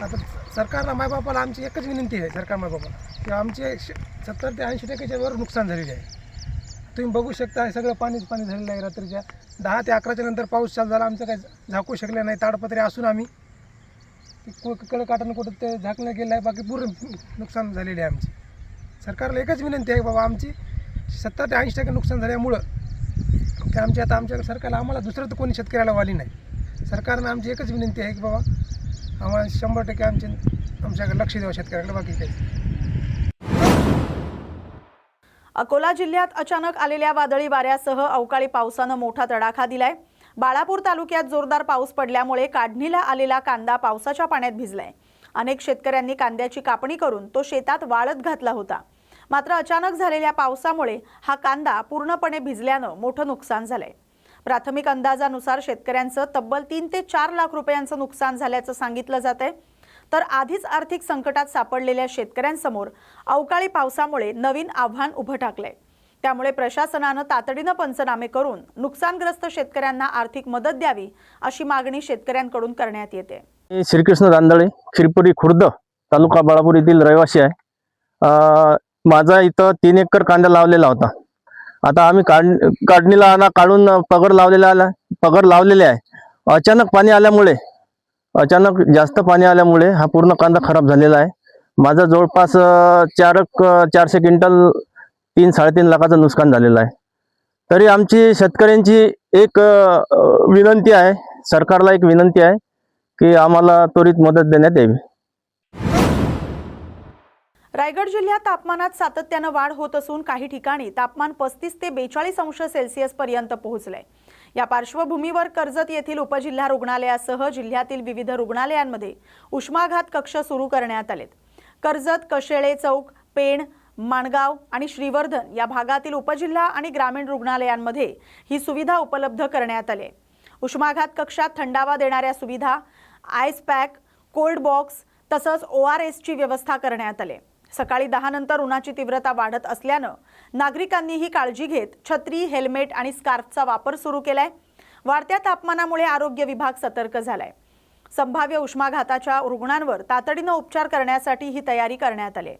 आता सरकारला, मायबापाला आमची एकच विनंती आहे, सरकार मायबापाला, की आमचे 70 ते 80% वर नुकसान झालेले आहे. तुम्ही बघू शकता, हे सगळं पाणी झालेलं आहे. रात्रीच्या 10 ते 11च्या नंतर पाऊस चालू झाला. आमचं काही झाकू शकले नाही. ताडपत्रे असून आम्ही कडकाटानं कुठं ते झाकलं गेलं आहे. बाकी पूर्ण नुकसान झालेले आहे आमचे. सरकारला एकच विनंती आहे बाबा, आमची 70 ते 80% नुकसान झाल्यामुळं की आमच्या सरकारला, आम्हाला दुसरं तर कोणी शेतकऱ्याला वाली नाही. सरकारनं आमची एकच विनंती आहे की बाबा आम्हाला 100% आमच्याकडे लक्ष द्यावं शेतकऱ्याकडे, बाकी काही. अकोला जिल्ह्यात अचानक आलेल्या वादळी वाऱ्यासह अवकाळी पावसानं मोठा तडाखा दिलाय. बाळापूर तालुक्यात जोरदार पाऊस पडल्यामुळे काढणीला आलेला कांदा पावसाच्या पाण्यात भिजलाय. अनेक शेतकऱ्यांनी कांद्याची कापणी करून तो शेतात वाळत घातला होता. मात्र अचानक झालेल्या पावसामुळे हा कांदा पूर्णपणे भिजल्यानं मोठं नुकसान झालंय. प्राथमिक अंदाजानुसार शेतकऱ्यांचं तब्बल 3 ते 4 लाख रुपयांचं नुकसान झाल्याचं सांगितलं जातंय. तर आधीच आर्थिक संकटात सापडलेल्या शेतकऱ्यांसमोर अवकाळी पावसामुळे नवीन आव्हान उभं टाकलंय. त्यामुळे प्रशासनानं तातडीनं पंचनामे करून नुकसानग्रस्त शेतकऱ्यांना आर्थिक मदत द्यावी, अशी मागणी शेतकऱ्यांकडून करण्यात येते. श्रीकृष्ण दांदळे, खिरपुरी खुर्द, तालुका बाळापूर येथील रहिवासी आहे. माझा इथं 3 एकर कांदा लावलेला होता. आता आम्ही काढणीला काढून पगड लावलेले आहे. अचानक जास्त पाणी आल्यामुळे हा पूर्ण कांदा खराब झालेला आहे. माझा जवळपास 400 क्विंटल 3-3.5 लाखाचं नुकसान झालेलं आहे. तरी आमची शेतकऱ्यांची एक विनंती आहे, सरकारला एक विनंती आहे की आम्हाला त्वरित मदत देण्यात यावी. रायगड जिल्ह्यात तापमानात सातत्यानं वाढ होत असून काही ठिकाणी तापमान 35 ते 42 अंश सेल्सिअस पर्यंत पोहोचलंय। या पार्श्वभूमीवर कर्जत येथील उपजिल्हा रुग्णालयासह जिल्ह्यातील विविध रुग्णालयांमध्ये उष्माघात कक्ष सुरू करण्यात आलेत। कर्जत, कशेळे चौक, पेण, माणगाव आणि श्रीवर्धन या भागातील उपजिल्हा आणि ग्रामीण रुग्णालयांमध्ये ही सुविधा उपलब्ध करण्यात आली। उष्माघात कक्षात थंडावा देणाऱ्या सुविधा, आईस पॅक, कोल्ड बॉक्स तसंच ORS ची व्यवस्था करण्यात आली। सकाळी 10 नंतर उन्हाची तीव्रता वाढत असल्यानं नागरिकांनीही काळजी घेत छत्री, हेल्मेट आणि स्कार्फचा वापर सुरू केलाय। वाढत्या तापमानामुळे आरोग्य विभाग सतर्क झालाय। संभाव्य उष्माघाताच्या रुग्णांवर तातडीनं उपचार करण्यासाठी ही तयारी करण्यात आली।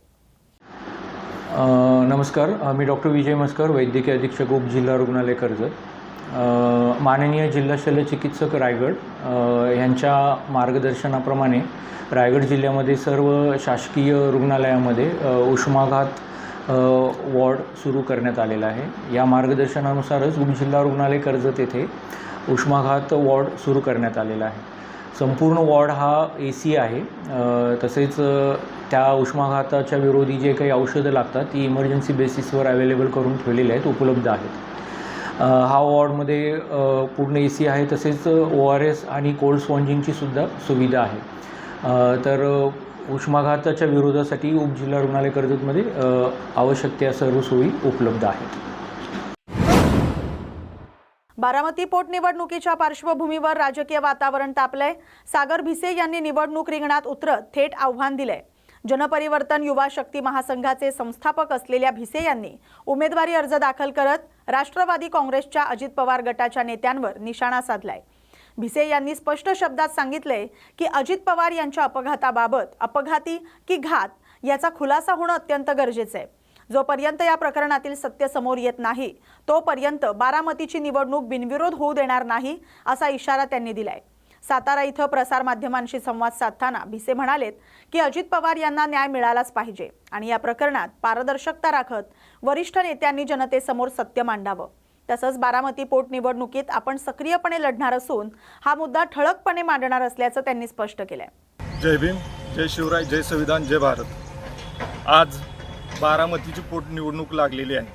नमस्कार, मी डॉक्टर विजय मस्कर, वैद्यकीय अधीक्षक उपजिल्हा रुग्णालय कर्जत। माननीय जिल्हा शल्य चिकित्सक रायगड यांच्या मार्गदर्शनाप्रमाणे रायगड जिल्ह्यामध्ये सर्व शासकीय रुग्णालयामध्ये उष्माघात वॉर्ड सुरू करण्यात आलेला आहे। या मार्गदर्शनानुसारच उपजिल्हा रुग्णालय कर्जत येथे उष्माघात वॉर्ड सुरू करण्यात आलेला आहे। संपूर्ण वॉर्ड हा AC आहे। तसेच त्या उष्माघाताच्या विरोधी जे काही औषधं लागतात ती इमर्जन्सी बेसिसवर अवेलेबल करून ठेवलेली आहेत, उपलब्ध आहेत। हा वॉर्डमध्ये पूर्ण AC आहे। तसेच ORS आणि कोल्ड स्पॉन्जिंगची सुद्धा सुविधा आहे। तर उष्माघाताच्या विरोधासाठी उपजिल्हा रुग्णालय कर्जतमध्ये आवश्यक त्या सर्व सोयी उपलब्ध आहेत। बारामती पोटनिवडणुकीच्या पार्श्वभूमीवर राजकीय वातावरण तापलंय। सागर भिसे यांनी निवडणूक रिंगणात उतरत थेट आव्हान दिलंय। जनपरिवर्तन युवा शक्ती महासंघाचे संस्थापक असलेल्या भिसे यांनी उमेदवारी अर्ज दाखल करत राष्ट्रवादी काँग्रेसच्या अजित पवार गटाच्या नेत्यांवर निशाणा साधलाय। भिसे यांनी स्पष्ट शब्दात सांगितले की अजित पवार यांच्या अपघाताबाबत अपघाती की घात याचा खुलासा होणं अत्यंत गरजेचं आहे। जोपर्यंत या प्रकरणातील सत्य समोर येत नाही तोपर्यंत बारामतीची निवडणूक बिनविरोध होऊ देणार नाही असा इशारा त्यांनी दिलाय। सातारा इथं प्रसार माध्यमांशी संवाद साधताना भिसे म्हणालेत की अजित पवार यांना न्याय मिळालाच पाहिजे आणि या प्रकरणात पारदर्शकता राखत वरिष्ठ नेत्यांनी जनतेसमोर सत्य मांडावं। तसंच बारामती पोटनिवडणुकीत आपण सक्रियपणे लढणार असून हा मुद्दा ठळकपणे मांडणार असल्याचं त्यांनी स्पष्ट केलंय। जय भीम, जय शिवराय, जय संविधान, जय भारत। आज बारामतीची पोटनिवडणूक लागलेली आहे।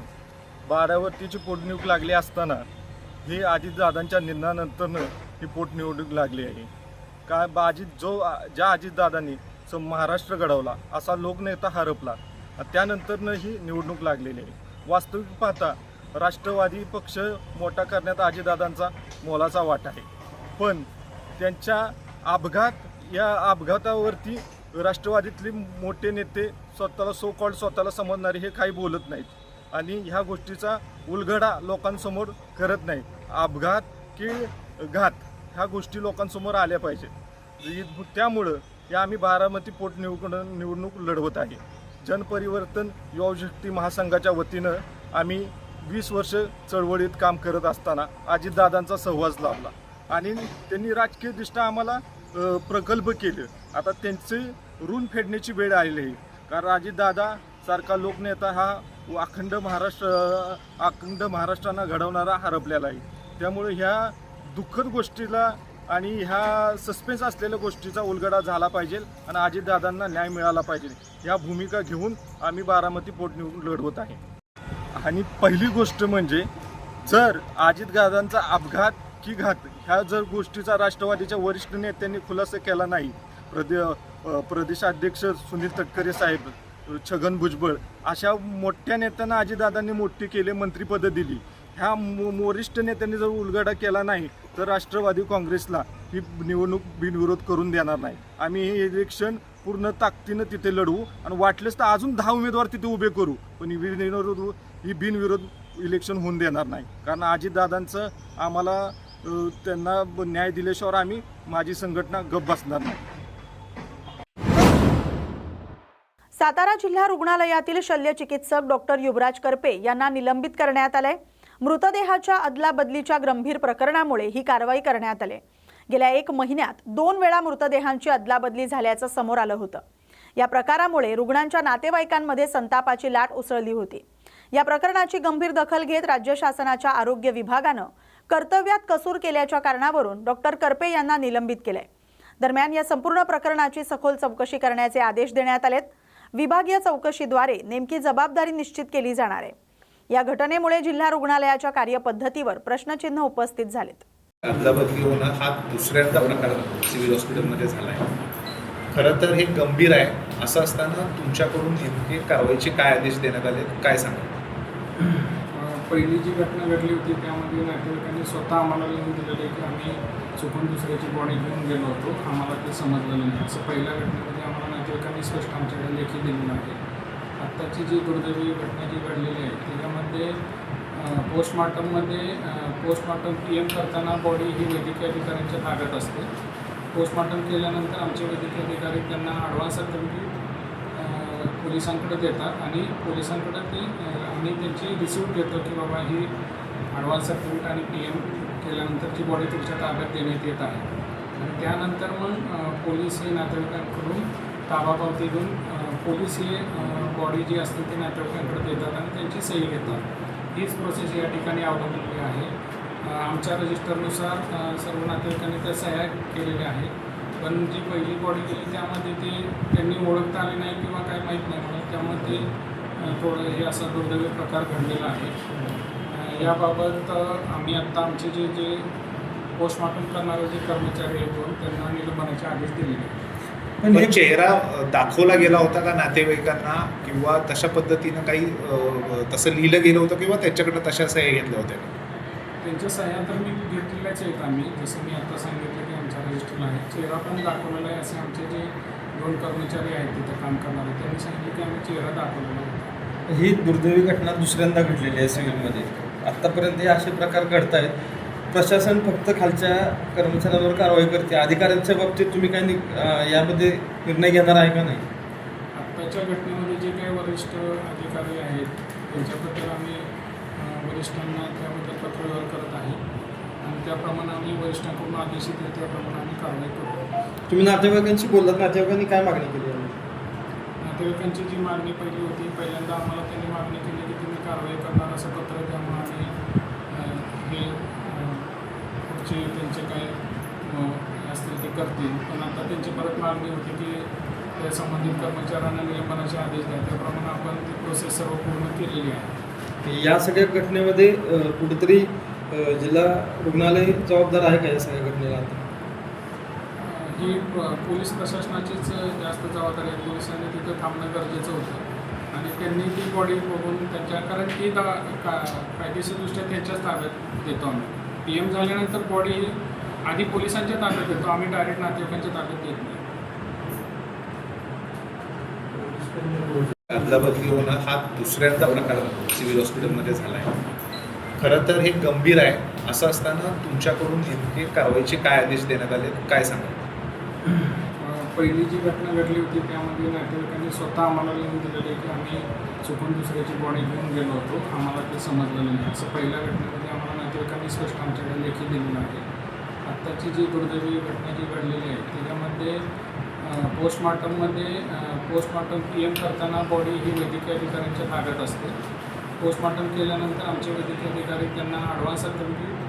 बारामतीची पोटनिवडणूक लागली असताना ही अजितदादांच्या निधनानंतर ही पोटनिवडणूक लागली आहे। का ज्या अजितदादांनी महाराष्ट्र घडवला असा लोकनेता हरपला, त्यानंतरनं ही निवडणूक लागलेली आहे। वास्तविक पाहता राष्ट्रवादी पक्ष मोठा करण्यात अजितदादांचा मोलाचा वाटा आहे, पण त्यांच्या या अपघातावरती राष्ट्रवादीतले मोठे नेते स्वतःला समजणारे हे काही बोलत नाहीत आणि ह्या गोष्टीचा उलगडा लोकांसमोर करत नाहीत। अपघात की घात ह्या गोष्टी लोकांसमोर आल्या पाहिजेत। त्यामुळं या आम्ही बारामती पोटनिवडणूक लढवत आहे। जनपरिवर्तन युवा शक्ती महासंघाच्या वतीनं आम्ही 20 वर्ष चळवळीत काम करत असताना अजितदादांचा सहवास लाभला आणि त्यांनी राजकीयदृष्ट्या आम्हाला प्रकल्प केले। आता त्यांचे ऋण फेडण्याची वेळ आलेली आहे, कारण अजितदादा सारखा लोकनेता हा अखंड महाराष्ट्रांना घडवणारा हरपलेला आहे। त्यामुळे ह्या दुःखद गोष्टीला आणि ह्या सस्पेन्स असलेल्या गोष्टीचा उलगडा झाला पाहिजे आणि अजितदादांना न्याय मिळाला पाहिजे, ह्या भूमिका घेऊन आम्ही बारामती पोटनिवडणूक लढवत आहे। आणि पहिली गोष्ट म्हणजे जर अजितदादांचा अपघात की घात ह्या जर गोष्टीचा राष्ट्रवादीच्या वरिष्ठ नेत्यांनी खुलासा केला नाही, प्रदेशाध्यक्ष सुनील तटकरे साहेब, छगन भुजबळ अशा मोठ्या नेत्यांना अजितदादांनी मोठी केले, मंत्रिपद दिली, ह्या वरिष्ठ नेत्यांनी जर उलगडा केला नाही तर राष्ट्रवादी काँग्रेसला ही निवडणूक बिनविरोध करून देणार नाही। आम्ही हे इलेक्शन पूर्ण ताकदीनं तिथे लढवू आणि वाटलेच तर अजून 10 उमेदवार तिथे उभे करू, पण ही बिनविरोध इलेक्शन होऊन देणार नाही, कारण अजितदादांचं आम्हाला त्यांना न्याय दिल्याशिवाय आम्ही माझी संघटना गप्प बसणार नाही। सातारा जिल्हा रुग्णालयातील शल्य चिकित्सक डॉक्टर युवराज करपे यांना निलंबित करण्यात आले। मृतदेहाच्या अदलाबदलीच्या गंभीर प्रकरणामुळे ही कारवाई करण्यात आली। गेल्या 1 महिन्यात 2 वेळा मृतदेहांची अदलाबदली झाल्याचं समोर आलं होतं। या प्रकारामुळे रुग्णांच्या नातेवाईकांमध्ये संतापाची लाट उसळली होती। या प्रकरणाची गंभीर दखल घेत राज्य शासनाच्या आरोग्य विभागानं कर्तव्यात कसूर केल्याच्या कारणावरून डॉक्टर करपे यांना निलंबित केलंय। दरम्यान या संपूर्ण प्रकरणाची सखोल चौकशी करण्याचे आदेश देण्यात आलेत। विभागीय चौकशीद्वारे नेमकी जबाबदारी निश्चित केली जाणार आहे. या घटनेमुळे जिल्हा रुग्णालयाच्या कार्यपद्धतीवर प्रश्नचिन्ह उपस्थित झालेत. अदलाबदली होणं हा दुसऱ्यांदा प्रकार सिव्हिल हॉस्पिटलमध्ये झाला आहे. खरं तर हे गंभीर आहे. असं असताना तुमच्याकडून नेमके कारवाईचे काय आदेश देण्यात आले, काय सांगा? पहिली जी घटना घडली होती त्यामध्ये नातेवाईकांनी स्वतः आम्हाला लिहून दिलेलं आहे की आम्ही चुकून दुसऱ्याची बॉडी घेऊन गेलो होतो, आम्हाला ते समजलं नाही. असं पहिल्या घटनेमध्ये आम्हाला नातेवाईकांनी स्पष्ट आमच्याकडे लेखी दिलेलं आहे. आत्ताची जी दुर्दैवी घटना जी घडलेली आहे त्याच्यामध्ये पोस्टमॉर्टम PM करताना बॉडी ही वैद्यकीय अधिकाऱ्यांच्या ताब्यात असते. पोस्टमॉर्टम केल्यानंतर आमचे वैद्यकीय अधिकारी त्यांना ॲडव्हान्स सर्टिफिकेट पोलिसांकडे देतात आणि पोलिसांकडे ती आम्ही त्यांची रिसिप्ट देतो की बाबा ही ॲडव्हान्स सर्टिफिकेट आणि PM केल्यानंतरची बॉडी तुमच्या ताब्यात देण्यात येत आहे. आणि त्यानंतर मग पोलीस हे नातेवाईकांकडून ताबापावती घेऊन पोलीस हे बॉडी जी असते ती नातेवाईकांकडे देतात आणि त्यांची सही घेतात. हीच प्रोसेस या ठिकाणी अवलंबलेली आहे. आमच्या रजिस्टरनुसार सर्व नातेवाईकांनी त्या सह्या केलेल्या आहेत. पण जी पहिली बॉडी गेली त्यामध्ये ते त्यांनी ओळखता आली नाही किंवा काय माहीत नाही म्हणून त्यामुळे ते थोडं हे असा दुर्दैवी प्रकार घडलेला आहे. याबाबत आम्ही आत्ता आमचे जे पोस्टमॉर्टम करणारे जे कर्मचारी आहेत त्यांना निलंबनाचे आदेश दिलेले आहेत. पण चेहरा दाखवला गेला होता का नातेवाईकांना, किंवा तशा पद्धतीनं काही तसं लिहिलं गेलं होतं किंवा त्याच्याकडनं तशा सह्या घेतल्या होत्या? त्यांच्या सह्या तर मी घेतलेल्याच आहेत आम्ही, जसं मी आता सांगितलं की आमच्या रजिस्टरला आहे. चेहरा पण दाखवलेला आहे असे आमचे जे 2 कर्मचारी आहेत तिथं काम करणारे त्यांनी सांगितलं की आम्ही चेहरा दाखवलेला होता. ही दुर्दैवी घटना दुसऱ्यांदा घडलेली आहे सिव्हिलमध्ये. आत्तापर्यंत हे असे प्रकार घडत आहेत. प्रशासन फक्त खालच्या कर्मचाऱ्यांवर कारवाई करते, अधिकाऱ्यांच्या बाबतीत तुम्ही काही यामध्ये निर्णय घेणार आहे का नाही? आत्ताच्या घटनेमध्ये जे काही वरिष्ठ अधिकारी आहेत त्यांच्याबद्दल आम्ही वरिष्ठांना त्याबद्दल पत्रव्यवहार करत आहे आणि त्याप्रमाणे आम्ही वरिष्ठांकडून आदेश येतील त्याप्रमाणे आम्ही कारवाई करतो. तुम्ही नातेवाईकांशी बोललात, नातेवाईकांनी काय मागणी केली आहे? नातेवाईकांची जी मागणी पहिली होती, पहिल्यांदा आम्हाला त्यांनी मागणी केली की तुम्ही कारवाई करणार असं पत्र द्या, म्हणून आम्ही हे पुढचे त्यांचे काय असतील ते करतील. पण आता त्यांची परत मागणी होती की त्या संबंधित कर्मचाऱ्यांना निलंबनाचे आदेश द्या. त्याप्रमाणे आपण ती प्रोसेस सर्व पूर्ण केलेली आहे. या सगळ्या घटनेमध्ये कुठेतरी जिल्हा रुग्णालय जबाबदार आहे का या सगळ्या घटनेला? आता ही पोलीस प्रशासनाचीच जास्त जबाबदारी आहे. पोलिसांनी तिथं थांबणं गरजेचं होतं आणि त्यांनी ती बॉडी बघून त्यांच्या, कारण ती कायदेशीरदृष्ट्या त्यांच्याच ताब्यात देतो आम्ही. PM झाल्यानंतर बॉडी आधी पोलिसांच्या ताब्यात देतो आम्ही, डायरेक्ट नातेवाईकांच्या ताब्यात देत नाही. अदलाबदली होणं हा दुसऱ्यांदा प्रकार सिव्हिल हॉस्पिटलमध्ये झाला आहे. खरं तर हे गंभीर आहे. असं असताना तुमच्याकडून नेमके कारवाईचे काय आदेश देण्यात आले, काय सांगा? पहिली जी घटना घडली होती त्यामध्ये नातेवाईकांनी स्वतः आम्हाला लिहून दिलेलं आहे की आम्ही चुकून दुसऱ्याची बॉडी घेऊन गेलो होतो, आम्हाला ते समजलं नाही. असं पहिल्या घटनेमध्ये आम्हाला नातेवाईकांनी स्पष्ट आमच्याकडे लेखी दिलेलं आहे. आत्ताची जी दुर्दैवी घटना जी घडलेली आहे त्याच्यामध्ये पोस्टमॉर्टम PM करताना बॉडी ही वैद्यकीय अधिकाऱ्यांच्या ताब्यात असते. पोस्टमॉर्टम केल्यानंतर आमचे वैद्यकीय अधिकारी त्यांना ॲडव्हान्स सर्टिफिकेट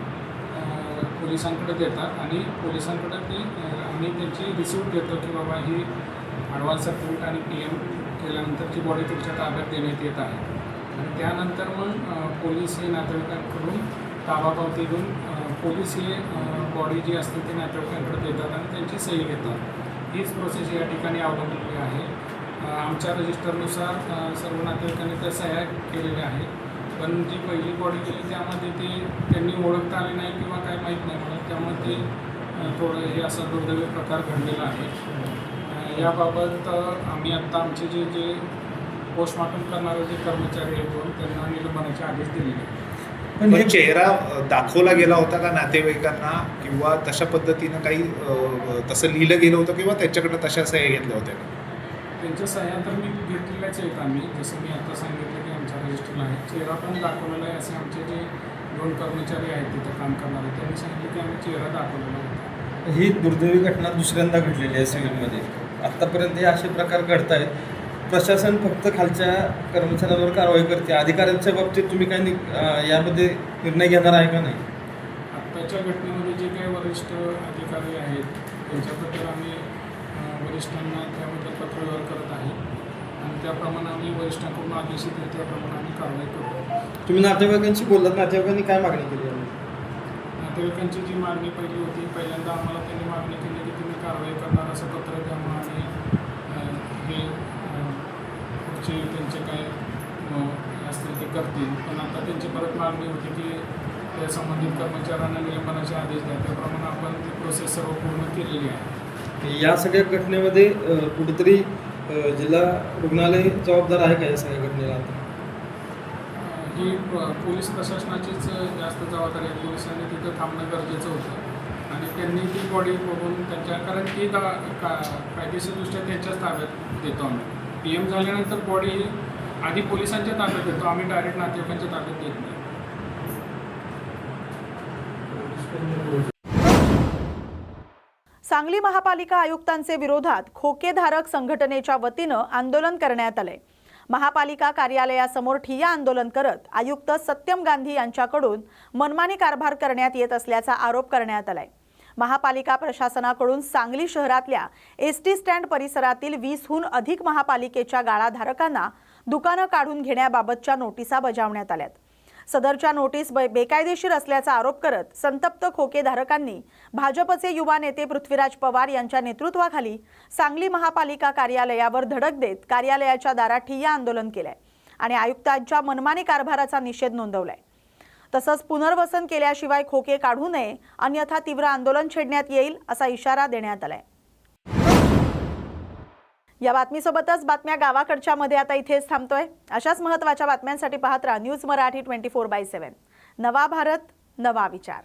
पोलिसांकडे देतात आणि पोलिसांकडे ती आम्ही त्यांची रिसिप्ट देतो की बाबा ही ॲडव्हान्स सर्टिफिकेट आणि PM केल्यानंतरची बॉडी तुमच्या ताब्यात देण्यात येत आहे. आणि त्यानंतर मग पोलीस हे नातेवाईकांकडून ताबापावती घेऊन पोलीस हे बॉडी जी असते ती नातेवाईकांकडे देतात आणि त्यांची सही घेतात. हीच प्रोसेस या ठिकाणी अवलंबलेली आहे. आमच्या रजिस्टरनुसार सर्व नातेवाईकांनी त्या सह्या केलेल्या आहेत. पण जी पहिली बॉडी गेली त्यामध्ये ते त्यांनी ओळखता आली नाही किंवा काय माहीत नाही म्हणून त्यामुळे ते थोडं हे असा दुर्दैवी प्रकार घडलेला आहे. याबाबत आम्ही आत्ता आमचे जे पोस्टमॉर्टम करणारे जे कर्मचारी आहेत त्यांना निलंबनाचे आदेश दिलेले आहेत. पण चेहरा दाखवला गेला होता का नातेवाईकांना, किंवा तशा पद्धतीनं काही तसं लिहिलं गेलं होतं किंवा त्याच्याकडनं तशा सह्या घेतल्या होत्या? त्यांच्या सह्या तर मी घेतलेल्याच आहेत आम्ही, जसं मी आता सांगितलं की आमच्या रजिस्टरला आहे. चेहरा पण दाखवलेला आहे असे आमचे जे 2 कर्मचारी आहेत तिथं काम करणारे त्यांनी सांगितलं की आम्ही चेहरा दाखवलेला होता. ही दुर्दैवी घटना दुसऱ्यांदा घडलेली आहे सिव्हिलमध्ये. आत्तापर्यंत हे असे प्रकार घडत आहेत. प्रशासन फक्त खालच्या कर्मचाऱ्यांवर कारवाई करते, अधिकाऱ्यांच्या बाबतीत तुम्ही काही यामध्ये निर्णय घेणार आहे का नाही? आत्ताच्या घटनेमध्ये जे काही वरिष्ठ अधिकारी आहेत त्यांच्याबद्दल आम्ही वरिष्ठांना त्याबद्दल पत्रव्यवहार करत आहे आणि त्याप्रमाणे आम्ही वरिष्ठांकडून आदेश येतील त्याप्रमाणे आम्ही कारवाई करतो. तुम्ही नातेवाईकांशी बोललात, नातेवाईकांनी काय मागणी केली आहे? नातेवाईकांची जी मागणी पहिली होती, पहिल्यांदा आम्हाला त्यांनी मागणी केली की तुम्ही कारवाई करणार असं पत्र द्या, मग आम्ही हे पुढचे त्यांचे काय असतील ते करतील. पण आता त्यांची परत मागणी होती की त्या संबंधित कर्मचाऱ्यांना निलंबनाचे आदेश द्या. त्याप्रमाणे आपण ती प्रोसेस सर्व पूर्ण केलेली आहे. या सगळ्या घटनेमध्ये कुठेतरी जिल्हा रुग्णालय जबाबदार आहे का या सगळ्या घटनेला? ही पोलीस प्रशासनाचीच जास्त जबाबदारी आहे. पोलिसांनी तिथं थांबणं गरजेचं होतं आणि त्यांनी ती बॉडी बघून त्यांच्या, कारण ती कायदेशीरदृष्ट्या त्यांच्याच ताब्यात देतो आम्ही. PM झाल्यानंतर बॉडी आधी पोलिसांच्या ताब्यात देतो आम्ही, डायरेक्ट नातेवाईकांच्या ताब्यात देत नाही. सांगली महापालिका आयुक्तांचे विरोधात खोकेधारक संघटनेच्या वतीनं आंदोलन करण्यात आले. महापालिका कार्यालयासमोर ठिय्या आंदोलन करत आयुक्त सत्यम गांधी यांच्याकडून मनमानी कारभार करण्यात येत असल्याचा आरोप करण्यात आलाय. महापालिका प्रशासनाकडून सांगली शहरातल्या ST स्टँड परिसरातील 20हून अधिक महापालिकेच्या गाळाधारकांना दुकानं काढून घेण्याबाबतच्या नोटिसा बजावण्यात आल्यात. सदरच्या नोटीस बेकायदेशीर असल्याचा आरोप करत संतप्त खोकेधारकांनी भाजपचे युवा नेते पृथ्वीराज पवार यांच्या नेतृत्वाखाली सांगली महापालिका कार्यालयावर धडक देत कार्यालयाच्या दारात ठिय्या आंदोलन केलंय आणि आयुक्तांच्या मनमानी कारभाराचा निषेध नोंदवलाय. तसंच पुनर्वसन केल्याशिवाय खोके काढू नये, अन्यथा तीव्र आंदोलन छेडण्यात येईल असा इशारा देण्यात आलाय. या बातमीसोबतच बातम्या गावाकडच्या मध्ये आता इथेच थांबतोय. अशाच महत्त्वाच्या बातम्यांसाठी पाहत राहा न्यूज मराठी 24/7. नवा भारत, नवा विचार.